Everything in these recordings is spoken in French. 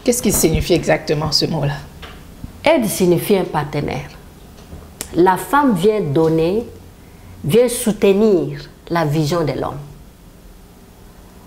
Qu'est-ce qui signifie exactement ce mot-là? Aide signifie un partenaire. La femme vient donner, vient soutenir la vision de l'homme.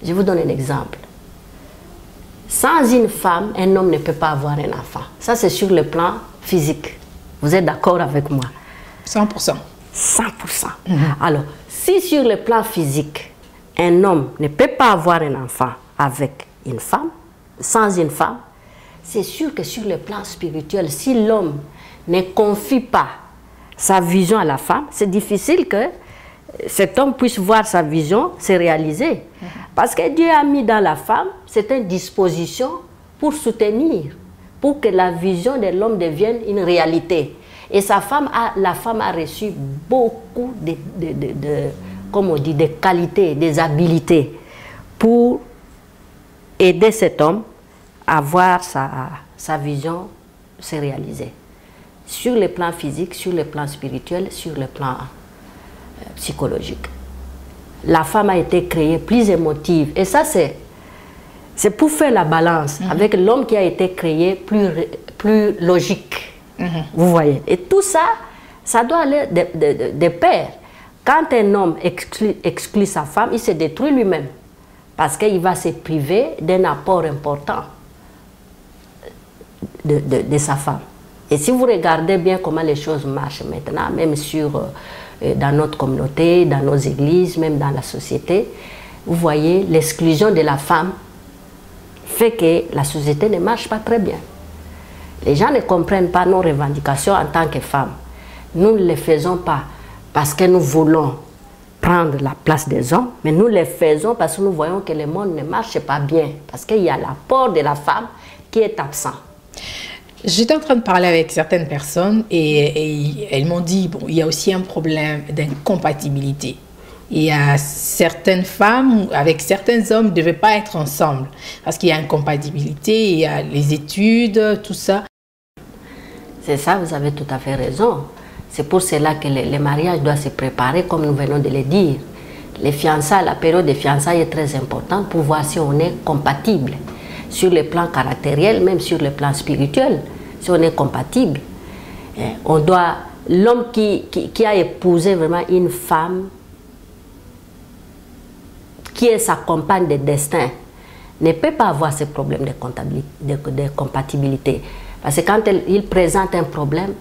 Je vous donne un exemple. Sans une femme, un homme ne peut pas avoir un enfant. Ça, c'est sur le plan physique. Vous êtes d'accord avec moi? 100%. 100%. Alors, si sur le plan physique, un homme ne peut pas avoir un enfant avec une femme, sans une femme, c'est sûr que sur le plan spirituel, si l'homme ne confie pas sa vision à la femme, c'est difficile que cet homme puisse voir sa vision se réaliser. Parce que Dieu a mis dans la femme, c'est une disposition pour soutenir, pour que la vision de l'homme devienne une réalité. Et la femme a reçu beaucoup comme on dit, des qualités, des habiletés pour aider cet homme à voir sa vision se réaliser. Sur le plan physique, sur le plan spirituel, sur le plan psychologique. La femme a été créée plus émotive. Et ça, c'est pour faire la balance avec l'homme qui a été créé plus logique. Vous voyez. Et tout ça, ça doit aller de pair. Quand un homme exclut sa femme, il se détruit lui-même. Parce qu'il va se priver d'un apport important de sa femme. Et si vous regardez bien comment les choses marchent maintenant, même dans notre communauté, dans nos églises, même dans la société, vous voyez, l'exclusion de la femme fait que la société ne marche pas très bien. Les gens ne comprennent pas nos revendications en tant que femmes. Nous ne les faisons pas parce que nous voulons prendre la place des hommes, mais nous les faisons parce que nous voyons que le monde ne marche pas bien, parce qu'il y a l'apport de la femme qui est absent. J'étais en train de parler avec certaines personnes et elles m'ont dit, bon, il y a aussi un problème d'incompatibilité. Il y a certaines femmes avec certains hommes ne devaient pas être ensemble parce qu'il y a incompatibilité, il y a les études, tout ça. C'est ça, vous avez tout à fait raison. C'est pour cela que le mariage doit se préparer comme nous venons de le dire. Les fiançailles, la période de fiançailles est très importante pour voir si on est compatible. Sur le plan caractériel, même sur le plan spirituel, si on est compatible. On doit, l'homme qui a épousé vraiment une femme qui est sa compagne de destin ne peut pas avoir ce problème de compatibilité. Parce que quand il présente un problème,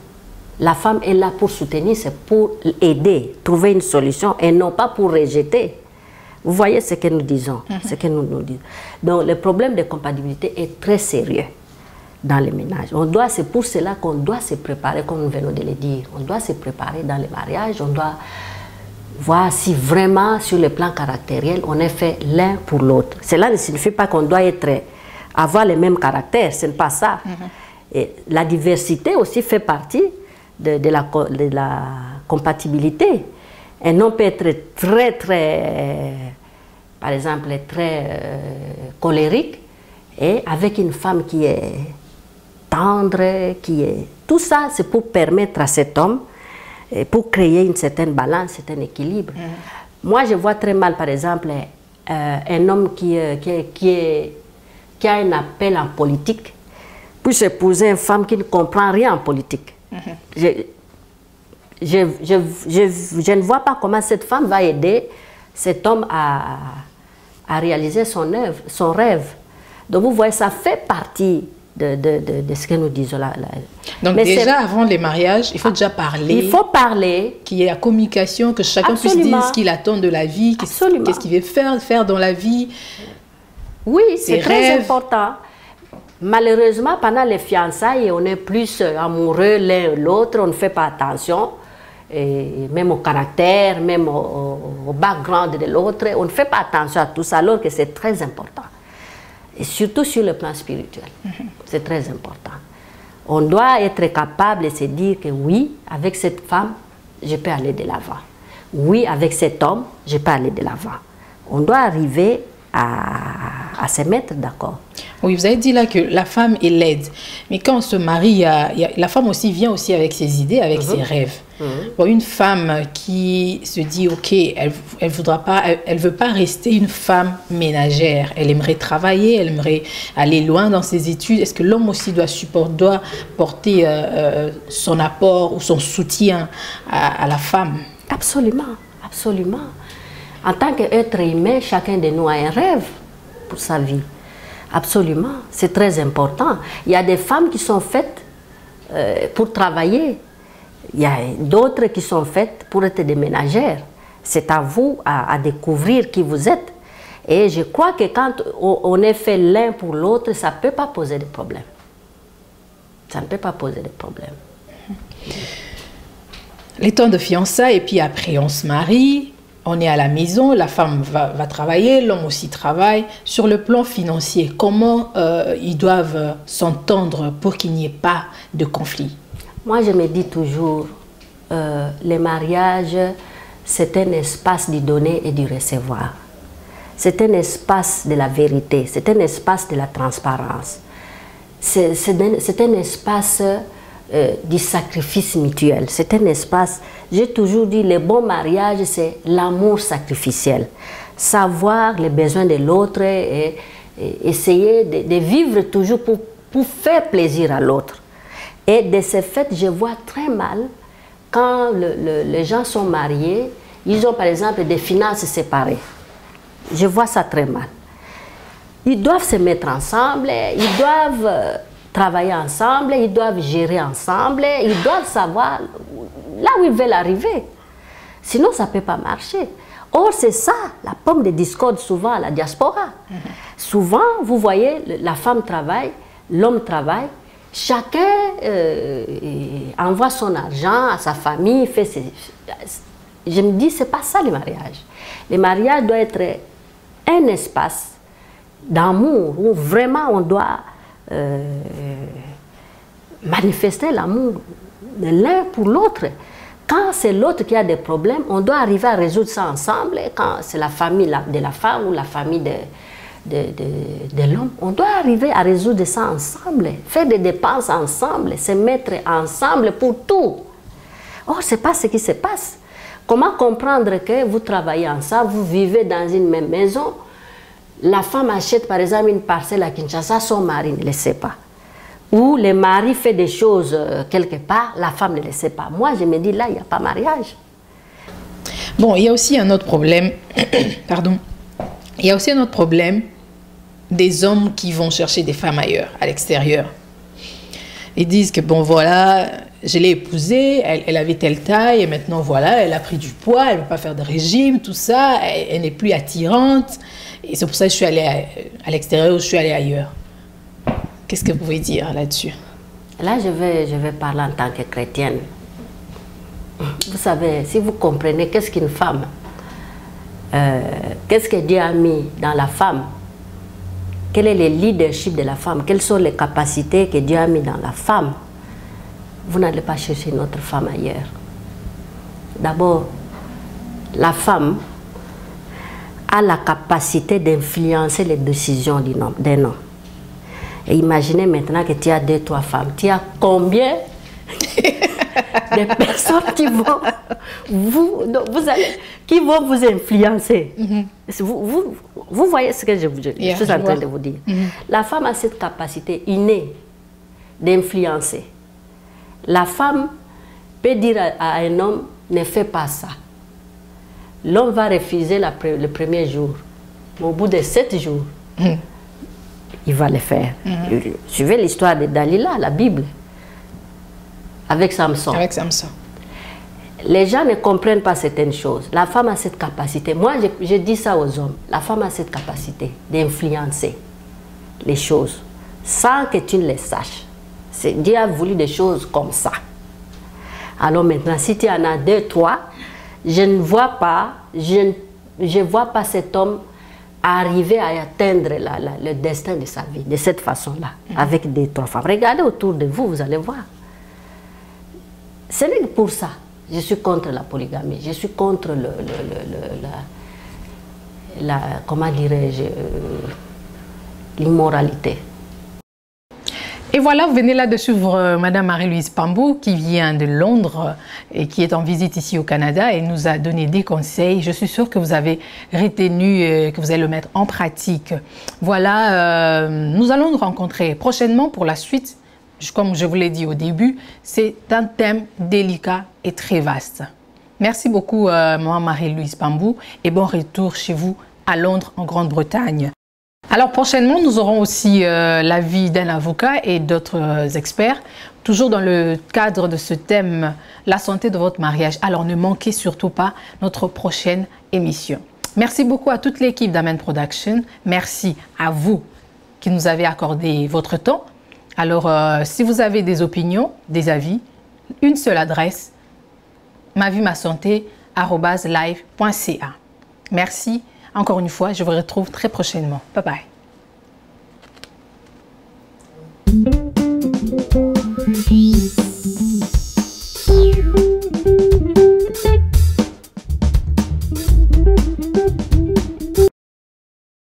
la femme est là pour soutenir, c'est pour aider, trouver une solution et non pas pour rejeter. Vous voyez ce que nous disons, ce que nous disons. Donc le problème de compatibilité est très sérieux dans les ménages. C'est pour cela qu'on doit se préparer, comme nous venons de le dire. On doit se préparer dans les mariages, on doit voir si vraiment sur le plan caractériel, on est fait l'un pour l'autre. Cela ne signifie pas qu'on doit avoir le même caractère, ce n'est pas ça. Et la diversité aussi fait partie de la compatibilité. Un homme peut être par exemple, très colérique, et avec une femme qui est tendre, tout ça, c'est pour permettre à cet homme, pour créer une certaine balance, un certain équilibre. Moi, je vois très mal, par exemple, un homme qui a un appel en politique, puis épouser une femme qui ne comprend rien en politique. Je ne vois pas comment cette femme va aider cet homme à réaliser son rêve. Donc vous voyez, ça fait partie de ce que nous disons là. Donc mais déjà avant les mariages, il faut déjà parler. Il faut parler. Qu'il y ait la communication, que chacun puisse dire ce qu'il attend de la vie, qu'est-ce qu'il veut faire dans la vie. Oui, c'est très important. Malheureusement, pendant les fiançailles, on est plus amoureux l'un et l'autre, on ne fait pas attention, et même au caractère, même au background de l'autre, on ne fait pas attention à tout ça, alors que c'est très important. Et surtout sur le plan spirituel, c'est très important. On doit être capable de se dire que oui, avec cette femme, je peux aller de l'avant. Oui, avec cet homme, je peux aller de l'avant. On doit arriver à à se mettre d'accord. Oui, vous avez dit là que la femme est laide. Mais quand on se marie, la femme aussi vient aussi avec ses idées, avec ses rêves. Bon, une femme qui se dit, OK, elle veut pas rester une femme ménagère. Elle aimerait travailler, elle aimerait aller loin dans ses études. Est-ce que l'homme aussi doit porter son apport ou son soutien à la femme? Absolument, absolument. En tant qu'être humain, chacun de nous a un rêve pour sa vie. Absolument, c'est très important. Il y a des femmes qui sont faites pour travailler. Il y a d'autres qui sont faites pour être des ménagères. C'est à vous à découvrir qui vous êtes. Et je crois que quand on est fait l'un pour l'autre, ça ne peut pas poser de problème. Ça ne peut pas poser de problème. Les temps de fiançailles, et puis après on se marie. On est à la maison, la femme va travailler, l'homme aussi travaille. Sur le plan financier, comment ils doivent s'entendre pour qu'il n'y ait pas de conflit? Moi, je me dis toujours, le mariage, c'est un espace du donner et du recevoir. C'est un espace de la vérité, c'est un espace de la transparence. C'est un espace du sacrifice mutuel. C'est un espace, j'ai toujours dit, le bon mariage, c'est l'amour sacrificiel. Savoir les besoins de l'autre et essayer de vivre toujours pour faire plaisir à l'autre. Et de ce fait, je vois très mal quand les gens sont mariés, ils ont par exemple des finances séparées. Je vois ça très mal. Ils doivent se mettre ensemble, ils doivent travailler ensemble, ils doivent gérer ensemble, ils doivent savoir là où ils veulent arriver. Sinon, ça ne peut pas marcher. Or, c'est ça, la pomme de discorde souvent à la diaspora. Souvent, vous voyez, la femme travaille, l'homme travaille, chacun envoie son argent à sa famille, fait ses... Je me dis, ce n'est pas ça le mariage. Le mariage doit être un espace d'amour où vraiment on doit manifester l'amour de l'un pour l'autre. Quand c'est l'autre qui a des problèmes, on doit arriver à résoudre ça ensemble. Quand c'est la famille de la femme ou la famille de l'homme, on doit arriver à résoudre ça ensemble, faire des dépenses ensemble, se mettre ensemble pour tout. Or, ce n'est pas ce qui se passe. Comment comprendre que vous travaillez ensemble, vous vivez dans une même maison, la femme achète par exemple une parcelle à Kinshasa, son mari ne le sait pas. Ou le mari fait des choses quelque part, la femme ne le sait pas. Moi, je me dis là, il n'y a pas mariage. Bon, il y a aussi un autre problème. Pardon. Il y a aussi un autre problème des hommes qui vont chercher des femmes ailleurs, à l'extérieur. Ils disent que bon voilà, je l'ai épousée, elle avait telle taille et maintenant voilà, elle a pris du poids, elle ne veut pas faire de régime, tout ça, elle n'est plus attirante. Et c'est pour ça que je suis allée à l'extérieur ou je suis allée ailleurs. Qu'est-ce que vous pouvez dire là-dessus? Là, je vais parler en tant que chrétienne. Vous savez, si vous comprenez qu'est-ce qu'une femme, qu'est-ce que Dieu a mis dans la femme, quel est le leadership de la femme, quelles sont les capacités que Dieu a mis dans la femme, vous n'allez pas chercher une autre femme ailleurs. D'abord, la femme a la capacité d'influencer les décisions d'un homme. Et imaginez maintenant que tu as 2, 3 femmes. Tu as combien de personnes qui vont vous influencer? Vous voyez ce que je suis en train de vous dire. La femme a cette capacité innée d'influencer. La femme peut dire à un homme, ne fais pas ça. L'homme va refuser le premier jour. Mais au bout de 7 jours, il va le faire. Suivez l'histoire de Dalila, la Bible, avec Samson. Avec Samson. Les gens ne comprennent pas certaines choses. La femme a cette capacité. Moi, je dis ça aux hommes. La femme a cette capacité d'influencer les choses sans que tu ne les saches. Dieu a voulu des choses comme ça. Alors maintenant, si tu en as 2, 3, je ne vois pas, je vois pas cet homme arriver à atteindre le destin de sa vie de cette façon-là, avec 2, 3 femmes. Regardez autour de vous, vous allez voir. Ce n'est que pour ça. Je suis contre la polygamie. Je suis contre comment dirais-je, l'immoralité. Et voilà, vous venez là de suivre Madame Marie-Louise Pambou qui vient de Londres et qui est en visite ici au Canada et nous a donné des conseils. Je suis sûre que vous avez retenu, que vous allez le mettre en pratique. Voilà, nous allons nous rencontrer prochainement pour la suite. Comme je vous l'ai dit au début, c'est un thème délicat et très vaste. Merci beaucoup, moi Marie-Louise Pambou, et bon retour chez vous à Londres, en Grande-Bretagne. Alors prochainement, nous aurons aussi l'avis d'un avocat et d'autres experts, toujours dans le cadre de ce thème, la santé de votre mariage. Alors ne manquez surtout pas notre prochaine émission. Merci beaucoup à toute l'équipe d'Amen Production. Merci à vous qui nous avez accordé votre temps. Alors si vous avez des opinions, des avis, une seule adresse, mavuemasante@live.ca. Merci. Encore une fois, je vous retrouve très prochainement. Bye bye.